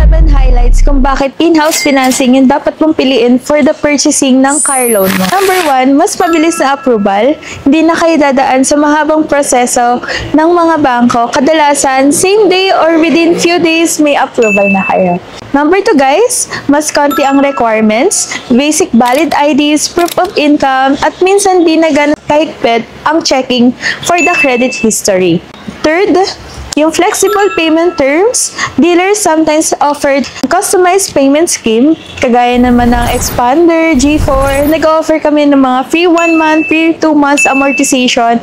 7 highlights kung bakit in-house financing yung dapat mong piliin for the purchasing ng car loan mo. Number 1, mas mabilis na approval. Hindi na kayo dadaan sa mahabang proseso ng mga bangko. Kadalasan, same day or within few days, may approval na kayo. Number 2 guys, mas konti ang requirements, basic valid IDs, proof of income, at minsan di na ganun kahigpit ang checking for the credit history. Third, yung flexible payment terms, dealers sometimes offered customized payment scheme, kagaya naman ng Expander, G4, nag-offer kami ng mga free 1 month, free 2 months amortization,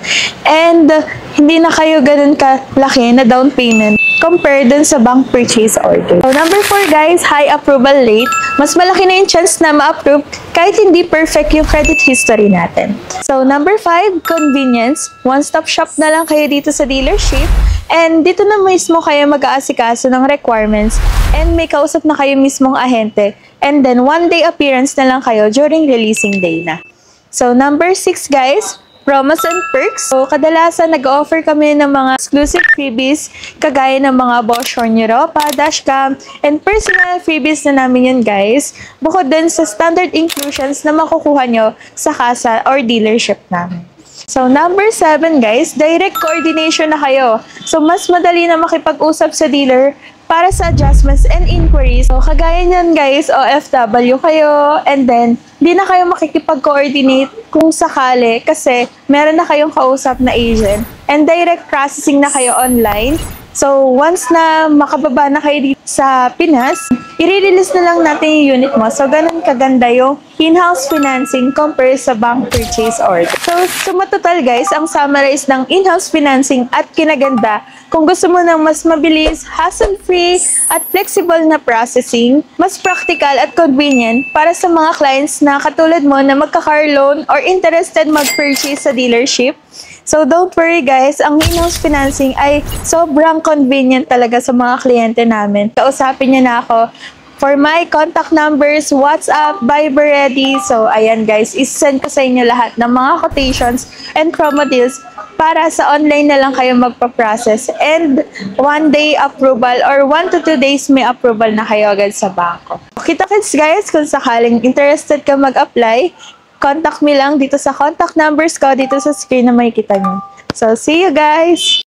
and hindi na kayo ganun kalaki na down payment compared dun sa bank purchase order. So, number 4 guys, high approval rate. Mas malaki na yung chance na ma-approve kahit hindi perfect yung credit history natin. So, number 5, convenience. One-stop shop na lang kayo dito sa dealership. And dito na mismo kayo mag-aasikaso ng requirements and may kausap na kayo mismong ahente. And then, 1-day appearance na lang kayo during releasing day na. So, number 6 guys, promos and perks. So, kadalasan nag-offer kami ng mga exclusive freebies kagaya ng mga Bosch Horn Europa, dashcam, and personal freebies na namin yun guys. Bukod din sa standard inclusions na makukuha nyo sa kasa or dealership namin. So, number 7 guys, direct coordination na kayo. So, mas madali na makipag-usap sa dealer para sa adjustments and inquiries. So, kagaya niyan guys, OFW kayo, and then, di na kayo makikipag-coordinate kung sakali kasi meron na kayong kausap na agent and direct processing na kayo online. So, once na makababa na kayo dito sa Pinas, i-release na lang natin yung unit mo. So, ganun kaganda yung in-house financing compared sa bank purchase order. So, sumatotal guys, ang summarize ng in-house financing at kinaganda, kung gusto mo ng mas mabilis, hassle-free, at flexible na processing, mas practical at convenient para sa mga clients na katulad mo na magka-car loan or interested mag-purchase sa dealership. So, don't worry guys, ang in-house financing ay sobrang convenient talaga sa mga kliyente namin. Kausapin niyo na ako for my contact numbers, WhatsApp, Viber ready. So, ayan guys, isend ko sa inyo lahat ng mga quotations and promo deals para sa online na lang kayo magpa-process. And 1-day approval or 1 to 2 days may approval na kayo agad sa bangko. Kita-kits guys, kung sakaling interested ka mag-apply, contact me lang dito sa contact numbers ko dito sa screen na makikita nyo. So, see you guys!